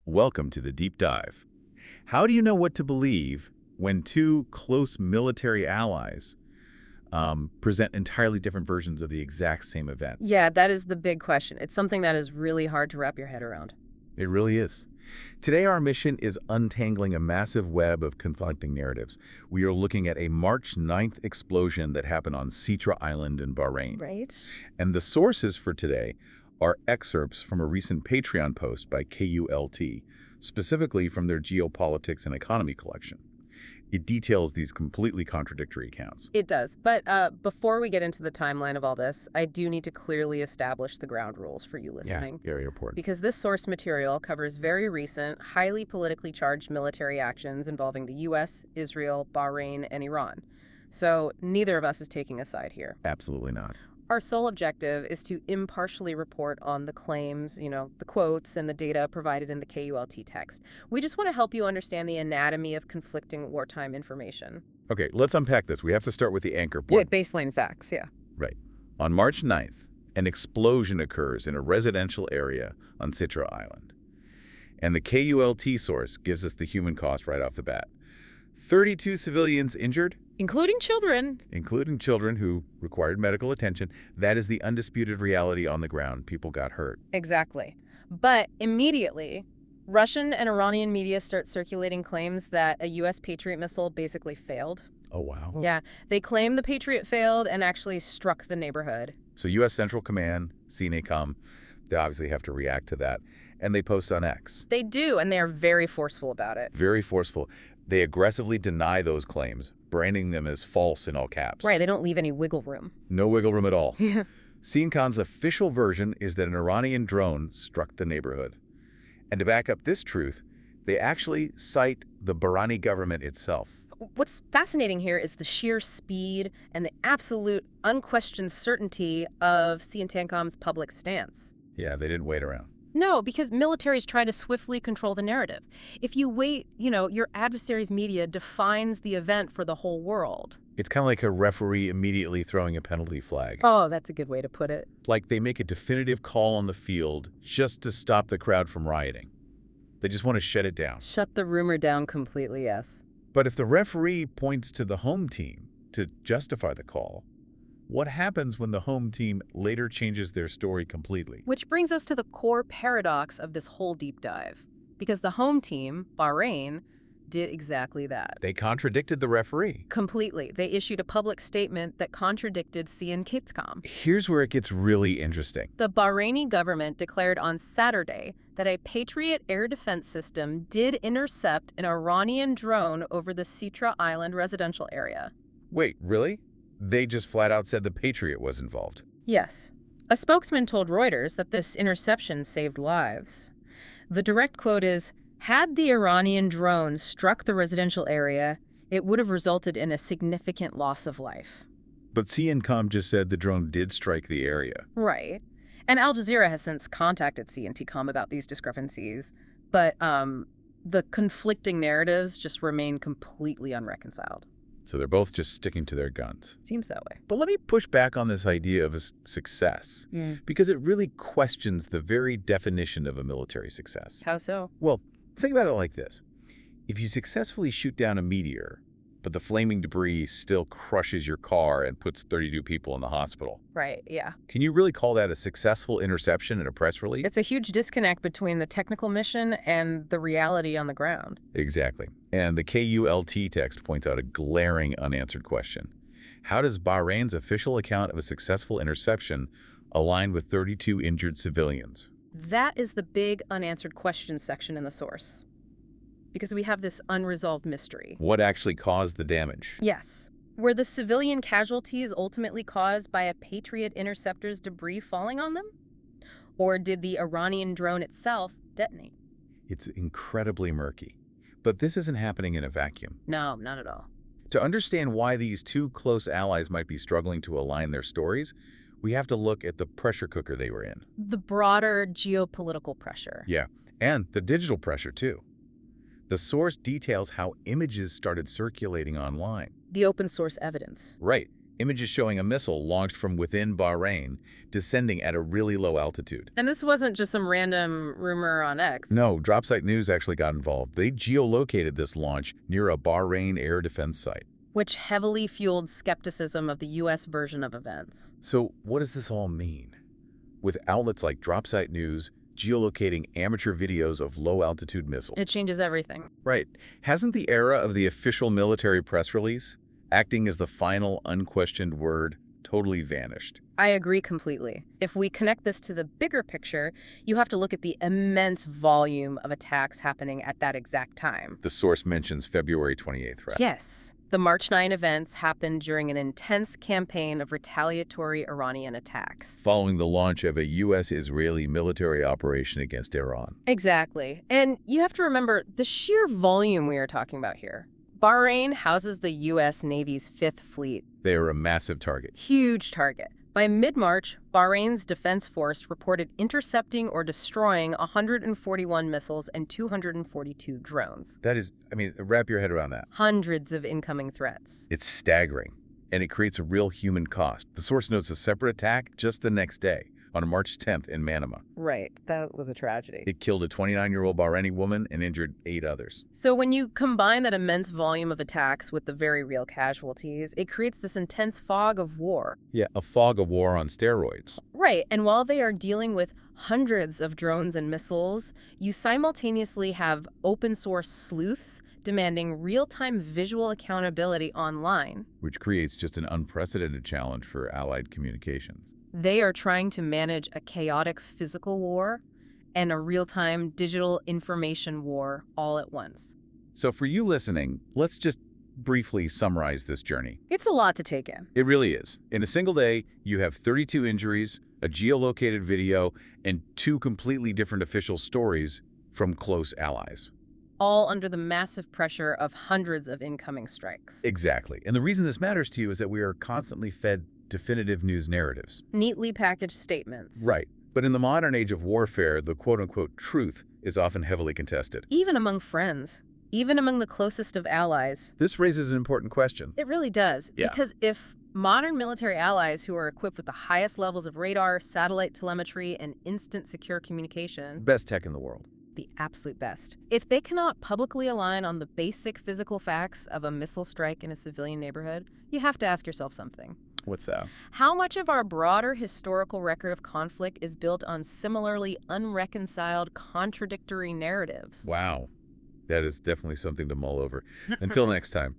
Welcome to the deep dive. How do you know what to believe when two close military allies present entirely different versions of the exact same event? Yeah, that is the big question. It's something that is really hard to wrap your head around. It really is. Today, our mission is untangling a massive web of conflicting narratives. We are looking at a March 9th explosion that happened on Sitra Island in Bahrain. Right? And the sources for today are excerpts from a recent Patreon post by KULT, specifically from their Geopolitics and Economy collection. It details these completely contradictory accounts. It does. But before we get into the timeline of all this, I do need to clearly establish the ground rules for you listening. Yeah, very important. Because this source material covers very recent, highly politically charged military actions involving the U.S., Israel, Bahrain, and Iran. So neither of us is taking a side here. Absolutely not. Our sole objective is to impartially report on the claims, the quotes and the data provided in the KULT text. We just want to help you understand the anatomy of conflicting wartime information. Okay, let's unpack this. We have to start with the anchor point. Baseline facts, yeah. Right. On March 9th, an explosion occurs in a residential area on Sitra Island. And the KULT source gives us the human cost right off the bat. 32 civilians injured. Including children. Including children who required medical attention. That is the undisputed reality on the ground. People got hurt. Exactly. But immediately, Russian and Iranian media start circulating claims that a U.S. Patriot missile basically failed. Oh, wow. Yeah, they claim the Patriot failed and actually struck the neighborhood. So U.S. Central Command, CNACOM, they obviously have to react to that. And they post on X. They do, and they are very forceful about it. Very forceful. They aggressively deny those claims, branding them as false in all caps. Right, they don't leave any wiggle room. No wiggle room at all. Yeah. CNCOM's official version is that an Iranian drone struck the neighborhood. And to back up this truth, they actually cite the Bahraini government itself. What's fascinating here is the sheer speed and the absolute unquestioned certainty of CNCOM's public stance. Yeah, they didn't wait around. No, because militaries try to swiftly control the narrative. If you wait, your adversary's media defines the event for the whole world. It's kind of like a referee immediately throwing a penalty flag. Oh, that's a good way to put it. Like they make a definitive call on the field just to stop the crowd from rioting. They just want to shut it down. Shut the rumor down completely, yes. But if the referee points to the home team to justify the call, what happens when the home team later changes their story completely? Which brings us to the core paradox of this whole deep dive. Because the home team, Bahrain, did exactly that. They contradicted the referee. Completely. They issued a public statement that contradicted CNCOM. Here's where it gets really interesting. The Bahraini government declared on Saturday that a Patriot air defense system did intercept an Iranian drone over the Sitra Island residential area. Wait, really? They just flat out said the Patriot was involved. Yes. A spokesman told Reuters that this interception saved lives. The direct quote is, "Had the Iranian drone struck the residential area, it would have resulted in a significant loss of life." But CNCOM just said the drone did strike the area. Right. And Al Jazeera has since contacted CNTCOM about these discrepancies, but the conflicting narratives just remain completely unreconciled. So they're both just sticking to their guns. Seems that way. But let me push back on this idea of a success, because it really questions the very definition of a military success. How so? Well, think about it like this. If you successfully shoot down a meteor, but the flaming debris still crushes your car and puts 32 people in the hospital. Right, yeah. Can you really call that a successful interception in a press release? It's a huge disconnect between the technical mission and the reality on the ground. Exactly. And the KULT text points out a glaring unanswered question. How does Bahrain's official account of a successful interception align with 32 injured civilians? That is the big unanswered question section in the source. Because we have this unresolved mystery. What actually caused the damage? Yes. Were the civilian casualties ultimately caused by a Patriot interceptor's debris falling on them? Or did the Iranian drone itself detonate? It's incredibly murky. But this isn't happening in a vacuum. No, not at all. To understand why these two close allies might be struggling to align their stories, we have to look at the pressure cooker they were in. The broader geopolitical pressure. Yeah, and the digital pressure too. The source details how images started circulating online. The open source evidence. Right. Images showing a missile launched from within Bahrain, descending at a really low altitude. And this wasn't just some random rumor on X. No, DropSite News actually got involved. They geolocated this launch near a Bahrain air defense site. Which heavily fueled skepticism of the U.S. version of events. So what does this all mean? With outlets like DropSite News geolocating amateur videos of low-altitude missiles. It changes everything. Right. Hasn't the era of the official military press release, acting as the final unquestioned word, totally vanished? I agree completely. If we connect this to the bigger picture, you have to look at the immense volume of attacks happening at that exact time. The source mentions February 28th, right? Yes. The March 9 events happened during an intense campaign of retaliatory Iranian attacks. Following the launch of a U.S.-Israeli military operation against Iran. Exactly. And you have to remember the sheer volume we are talking about here. Bahrain houses the U.S. Navy's Fifth Fleet. They are a massive target. Huge target. By mid-March, Bahrain's Defense Force reported intercepting or destroying 141 missiles and 242 drones. That is, wrap your head around that. Hundreds of incoming threats. It's staggering, and it creates a real human cost. The source notes a separate attack just the next day, on March 10th in Manama. Right. That was a tragedy. It killed a 29-year-old Bahraini woman and injured 8 others. So when you combine that immense volume of attacks with the very real casualties, it creates this intense fog of war. Yeah, a fog of war on steroids. Right. And while they are dealing with hundreds of drones and missiles, you simultaneously have open-source sleuths demanding real-time visual accountability online. Which creates just an unprecedented challenge for Allied communications. They are trying to manage a chaotic physical war and a real-time digital information war all at once. So for you listening, let's just briefly summarize this journey. It's a lot to take in. It really is. In a single day, you have 32 injuries, a geolocated video, and 2 completely different official stories from close allies. All under the massive pressure of hundreds of incoming strikes. Exactly. And the reason this matters to you is that we are constantly fed definitive news narratives. Neatly packaged statements. Right. But in the modern age of warfare, the quote-unquote truth is often heavily contested. Even among friends. Even among the closest of allies. This raises an important question. It really does. Yeah. Because if modern military allies who are equipped with the highest levels of radar, satellite telemetry, and instant secure communication, Best tech in the world. the absolute best, if they cannot publicly align on the basic physical facts of a missile strike in a civilian neighborhood, you have to ask yourself something. What's that? How much of our broader historical record of conflict is built on similarly unreconciled, contradictory narratives? Wow. That is definitely something to mull over. Until next time.